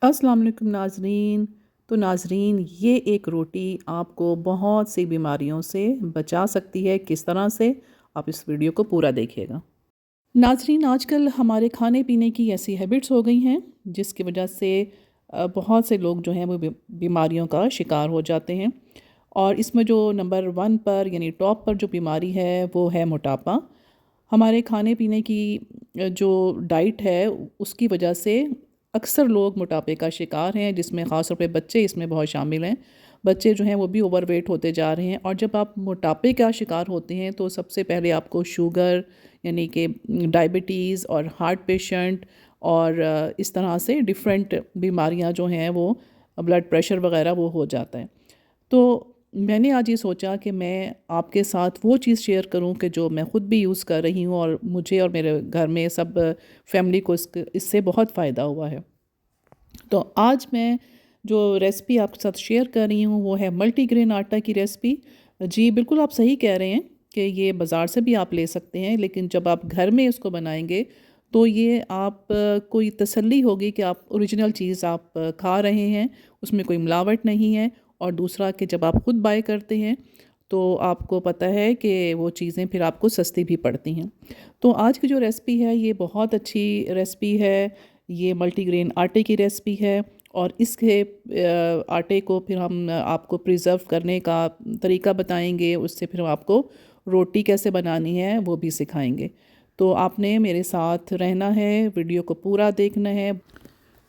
अस्सलाम वालेकुम नाज़रीन। तो नाज़रीन, ये एक रोटी आपको बहुत सी बीमारियों से बचा सकती है। किस तरह से, आप इस वीडियो को पूरा देखिएगा। नाज़रीन, आजकल हमारे खाने पीने की ऐसी हैबिट्स हो गई हैं जिसकी वजह से बहुत से लोग जो हैं वो बीमारियों का शिकार हो जाते हैं। और इसमें जो नंबर 1 पर यानी टॉप पर जो बीमारी है वो है मोटापा। हमारे खाने पीने की जो डाइट है उसकी वजह से अक्सर लोग मोटापे का शिकार हैं, जिसमें ख़ास तौर पे बच्चे इसमें बहुत शामिल हैं। बच्चे जो हैं वो भी ओवरवेट होते जा रहे हैं, और जब आप मोटापे का शिकार होते हैं तो सबसे पहले आपको शुगर यानी कि डायबिटीज़ और हार्ट पेशेंट और इस तरह से डिफरेंट बीमारियां जो हैं वो ब्लड प्रेशर वगैरह वो हो जाता है। तो मैंने आज ये सोचा कि मैं आपके साथ वो चीज़ शेयर करूं कि जो मैं ख़ुद भी यूज़ कर रही हूं, और मुझे और मेरे घर में सब फैमिली को इससे बहुत फ़ायदा हुआ है। तो आज मैं जो रेसिपी आपके साथ शेयर कर रही हूँ वो है मल्टीग्रेन आटा की रेसिपी। जी बिल्कुल, आप सही कह रहे हैं कि ये बाज़ार से भी आप ले सकते हैं, लेकिन जब आप घर में इसको बनाएंगे तो ये आप कोई तसल्ली होगी कि आप ओरिजिनल चीज़ आप खा रहे हैं, उसमें कोई मिलावट नहीं है। और दूसरा कि जब आप ख़ुद बाय करते हैं तो आपको पता है कि वो चीज़ें फिर आपको सस्ती भी पड़ती हैं। तो आज की जो रेसिपी है ये बहुत अच्छी रेसिपी है। ये मल्टीग्रेन आटे की रेसिपी है, और इसके आटे को फिर हम आपको प्रिज़र्व करने का तरीका बताएंगे। उससे फिर हम आपको रोटी कैसे बनानी है वो भी सिखाएंगे। तो आपने मेरे साथ रहना है, वीडियो को पूरा देखना है।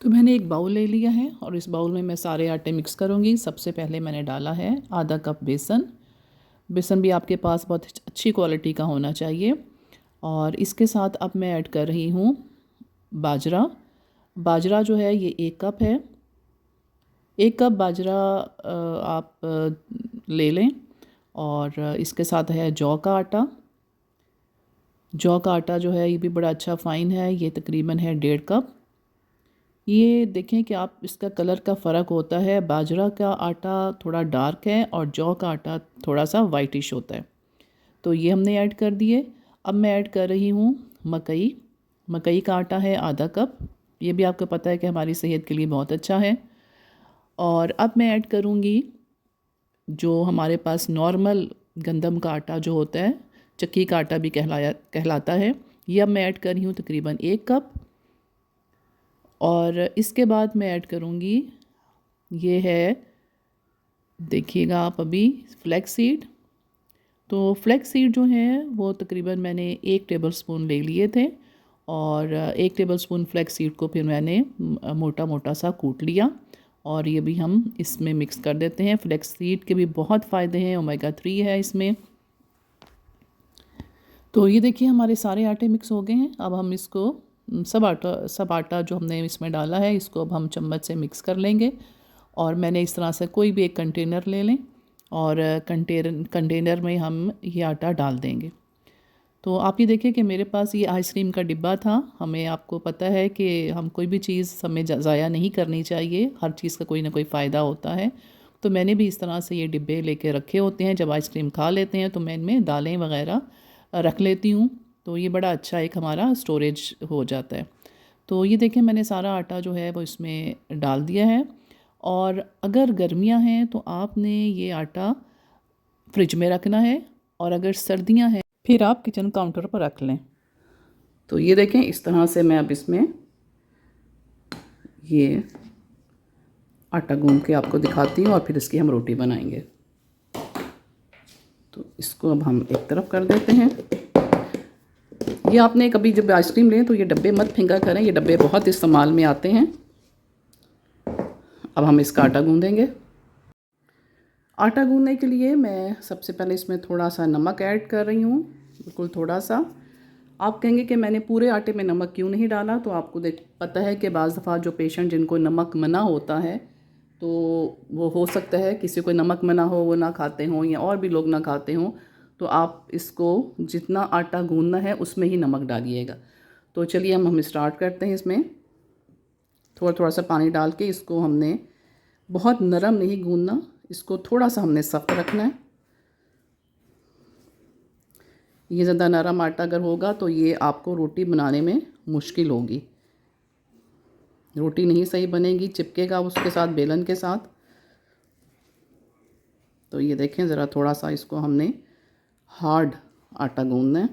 तो मैंने एक बाउल ले लिया है, और इस बाउल में मैं सारे आटे मिक्स करूँगी। सबसे पहले मैंने डाला है आधा कप बेसन। बेसन भी आपके पास बहुत अच्छी क्वालिटी का होना चाहिए। और इसके साथ अब मैं ऐड कर रही हूँ बाजरा। बाजरा जो है ये 1 कप है। 1 कप बाजरा आप ले लें। और इसके साथ है जौ का आटा। जौ का आटा जो है ये भी बड़ा अच्छा फ़ाइन है, ये तकरीबन है 1.5 कप। ये देखें कि आप इसका कलर का फ़र्क होता है। बाजरा का आटा थोड़ा डार्क है और जौ का आटा थोड़ा सा वाइटिश होता है। तो ये हमने ऐड कर दिए। अब मैं ऐड कर रही हूँ मकई। मकई का आटा है आधा कप। ये भी आपको पता है कि हमारी सेहत के लिए बहुत अच्छा है। और अब मैं ऐड करूँगी जो हमारे पास नॉर्मल गंदम का आटा जो होता है, चक्की का आटा भी कहलाता है। ये अब मैं ऐड कर रही हूँ तकरीबन 1 कप। और इसके बाद मैं ऐड करूँगी, ये है, देखिएगा आप अभी, फ्लैक्स सीड। तो फ्लैक्स सीड जो हैं वो तकरीबन मैंने 1 टेबलस्पून ले लिए थे। और 1 टेबलस्पून फ्लैक्स सीड को फिर मैंने मोटा मोटा सा कूट लिया, और ये भी हम इसमें मिक्स कर देते हैं। फ्लैक्स सीड के भी बहुत फ़ायदे हैं, ओमेगा 3 है इसमें। तो ये देखिए हमारे सारे आटे मिक्स हो गए हैं। अब हम इसको सब आटा जो हमने इसमें डाला है इसको अब हम चम्मच से मिक्स कर लेंगे। और मैंने इस तरह से कोई भी एक कंटेनर ले लें, और कंटेनर में हम ये आटा डाल देंगे। तो आप ये देखिए कि मेरे पास ये आइसक्रीम का डिब्बा था। हमें, आपको पता है कि हम कोई भी चीज़ हमें ज़ाया नहीं करनी चाहिए, हर चीज़ का कोई ना कोई फ़ायदा होता है। तो मैंने भी इस तरह से ये डिब्बे लेके रखे होते हैं। जब आइसक्रीम खा लेते हैं तो मैं इनमें दालें वगैरह रख लेती हूँ। तो ये बड़ा अच्छा एक हमारा स्टोरेज हो जाता है। तो ये देखिए मैंने सारा आटा जो है वो इसमें डाल दिया है। और अगर गर्मियाँ हैं तो आपने ये आटा फ्रिज में रखना है, और अगर सर्दियाँ हैं फिर आप किचन काउंटर पर रख लें। तो ये देखें इस तरह से मैं अब इसमें ये आटा गूंद के आपको दिखाती हूँ, और फिर इसकी हम रोटी बनाएंगे। तो इसको अब हम एक तरफ कर देते हैं। ये आपने कभी जब आइसक्रीम लें तो ये डब्बे मत फेंका करें, ये डब्बे बहुत इस्तेमाल में आते हैं। अब हम इसका आटा गूंदेंगे। आटा गूंदने के लिए मैं सबसे पहले इसमें थोड़ा सा नमक ऐड कर रही हूँ, बिल्कुल थोड़ा सा। आप कहेंगे कि मैंने पूरे आटे में नमक क्यों नहीं डाला, तो आपको पता है कि बाज़ दफ़ा जो पेशेंट जिनको नमक मना होता है, तो वो हो सकता है किसी को नमक मना हो, वो ना खाते हों, या और भी लोग ना खाते हों। तो आप इसको जितना आटा गूंदना है उसमें ही नमक डालिएगा। तो चलिए हम स्टार्ट करते हैं। इसमें थोड़ा थोड़ा सा पानी डाल के इसको हमने बहुत नरम नहीं गूंदना, इसको थोड़ा सा हमने सख्त रखना है। ये ज़्यादा नरम आटा अगर होगा तो ये आपको रोटी बनाने में मुश्किल होगी। रोटी नहीं सही बनेगी, चिपकेगा उसके साथ, बेलन के साथ। तो ये देखें ज़रा, थोड़ा सा इसको हमने हार्ड आटा गूंदना है।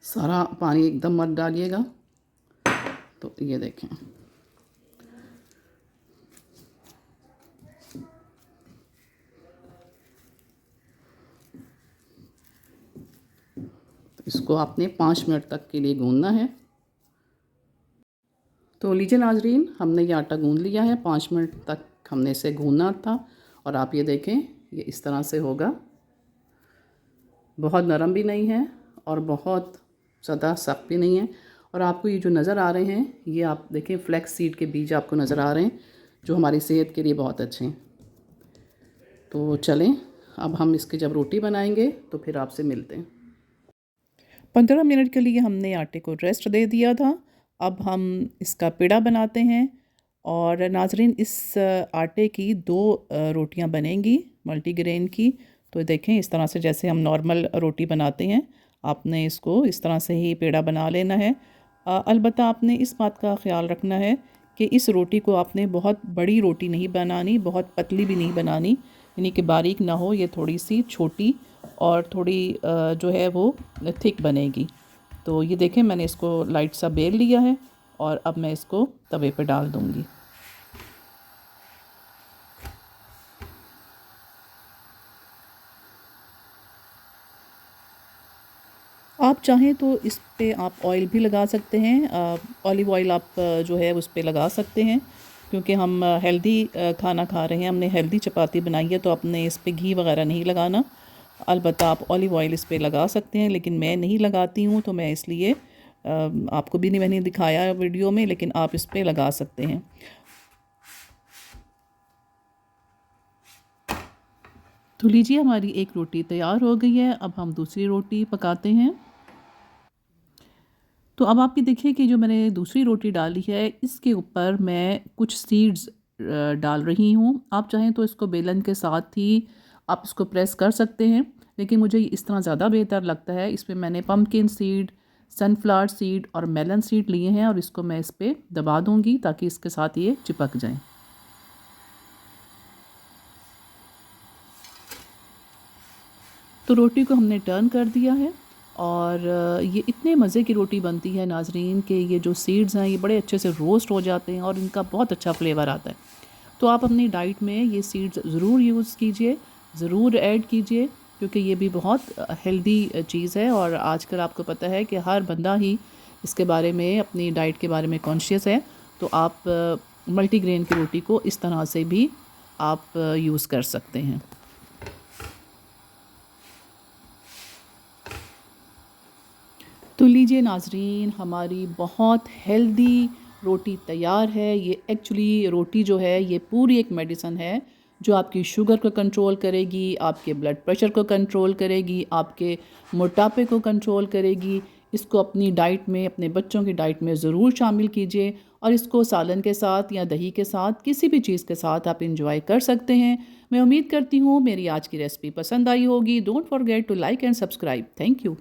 सारा पानी एकदम मत डालिएगा। तो ये देखें, तो इसको आपने 5 मिनट तक के लिए गूंदना है। तो लीजिए नाजरीन, हमने ये आटा गूंद लिया है। 5 मिनट तक हमने इसे गूंदना था। और आप ये देखें, ये इस तरह से होगा। बहुत नरम भी नहीं है और बहुत ज़्यादा सख्त भी नहीं है। और आपको ये जो नज़र आ रहे हैं, ये आप देखें फ्लैक्स सीड के बीज आपको नज़र आ रहे हैं, जो हमारी सेहत के लिए बहुत अच्छे हैं। तो चलें, अब हम इसकी जब रोटी बनाएंगे तो फिर आपसे मिलते हैं। 15 मिनट के लिए हमने आटे को रेस्ट दे दिया था। अब हम इसका पेड़ा बनाते हैं। और नाजरीन, इस आटे की 2 रोटियां बनेंगी मल्टीग्रेन की। तो देखें, इस तरह से जैसे हम नॉर्मल रोटी बनाते हैं, आपने इसको इस तरह से ही पेड़ा बना लेना है। अलबत्ता आपने इस बात का ख्याल रखना है कि इस रोटी को आपने बहुत बड़ी रोटी नहीं बनानी, बहुत पतली भी नहीं बनानी, यानी कि बारीक ना हो, ये थोड़ी सी छोटी और थोड़ी जो है वो थिक बनेगी। तो ये देखें, मैंने इसको लाइट सा बेल लिया है और अब मैं इसको तवे पे डाल दूँगी। आप चाहें तो इस पे आप ऑयल भी लगा सकते हैं। ऑलिव ऑयल आप जो है उस पे लगा सकते हैं, क्योंकि हम हेल्दी खाना खा रहे हैं, हमने हेल्दी चपाती बनाई है, तो आपने इस पे घी वगैरह नहीं लगाना। अलबत्ता आप ऑलिव ऑयल इस पे लगा सकते हैं, लेकिन मैं नहीं लगाती हूँ, तो मैं इसलिए आपको भी नहीं मैंने दिखाया वीडियो में, लेकिन आप इस पे लगा सकते हैं। तो लीजिए, हमारी एक रोटी तैयार हो गई है। अब हम दूसरी रोटी पकाते हैं। तो अब आप ये देखिए कि जो मैंने दूसरी रोटी डाली है, इसके ऊपर मैं कुछ सीड्स डाल रही हूँ। आप चाहें तो इसको बेलन के साथ ही आप इसको प्रेस कर सकते हैं, लेकिन मुझे इस तरह ज़्यादा बेहतर लगता है। इसमें मैंने पम्पकिन सीड, सनफ्लावर सीड और मेलन सीड लिए हैं, और इसको मैं इस पर दबा दूँगी ताकि इसके साथ ये चिपक जाएँ। तो रोटी को हमने टर्न कर दिया है, और ये इतने मज़े की रोटी बनती है नाजरीन कि ये जो सीड्स हैं ये बड़े अच्छे से रोस्ट हो जाते हैं और इनका बहुत अच्छा फ्लेवर आता है। तो आप अपनी डाइट में ये सीड्स ज़रूर यूज़ कीजिए, ज़रूर ऐड कीजिए, क्योंकि ये भी बहुत हेल्दी चीज़ है। और आजकल आपको पता है कि हर बंदा ही इसके बारे में, अपनी डाइट के बारे में कॉन्शियस है। तो आप मल्टीग्रेन की रोटी को इस तरह से भी आप यूज़ कर सकते हैं। तो लीजिए नाजरीन, हमारी बहुत हेल्दी रोटी तैयार है। ये एक्चुअली रोटी जो है ये पूरी एक मेडिसिन है, जो आपकी शुगर को कंट्रोल करेगी, आपके ब्लड प्रेशर को कंट्रोल करेगी, आपके मोटापे को कंट्रोल करेगी। इसको अपनी डाइट में, अपने बच्चों की डाइट में ज़रूर शामिल कीजिए, और इसको सालन के साथ या दही के साथ, किसी भी चीज़ के साथ आप इंजॉय कर सकते हैं। मैं उम्मीद करती हूँ मेरी आज की रेसिपी पसंद आई होगी। Don't forget to like and subscribe. Thank you.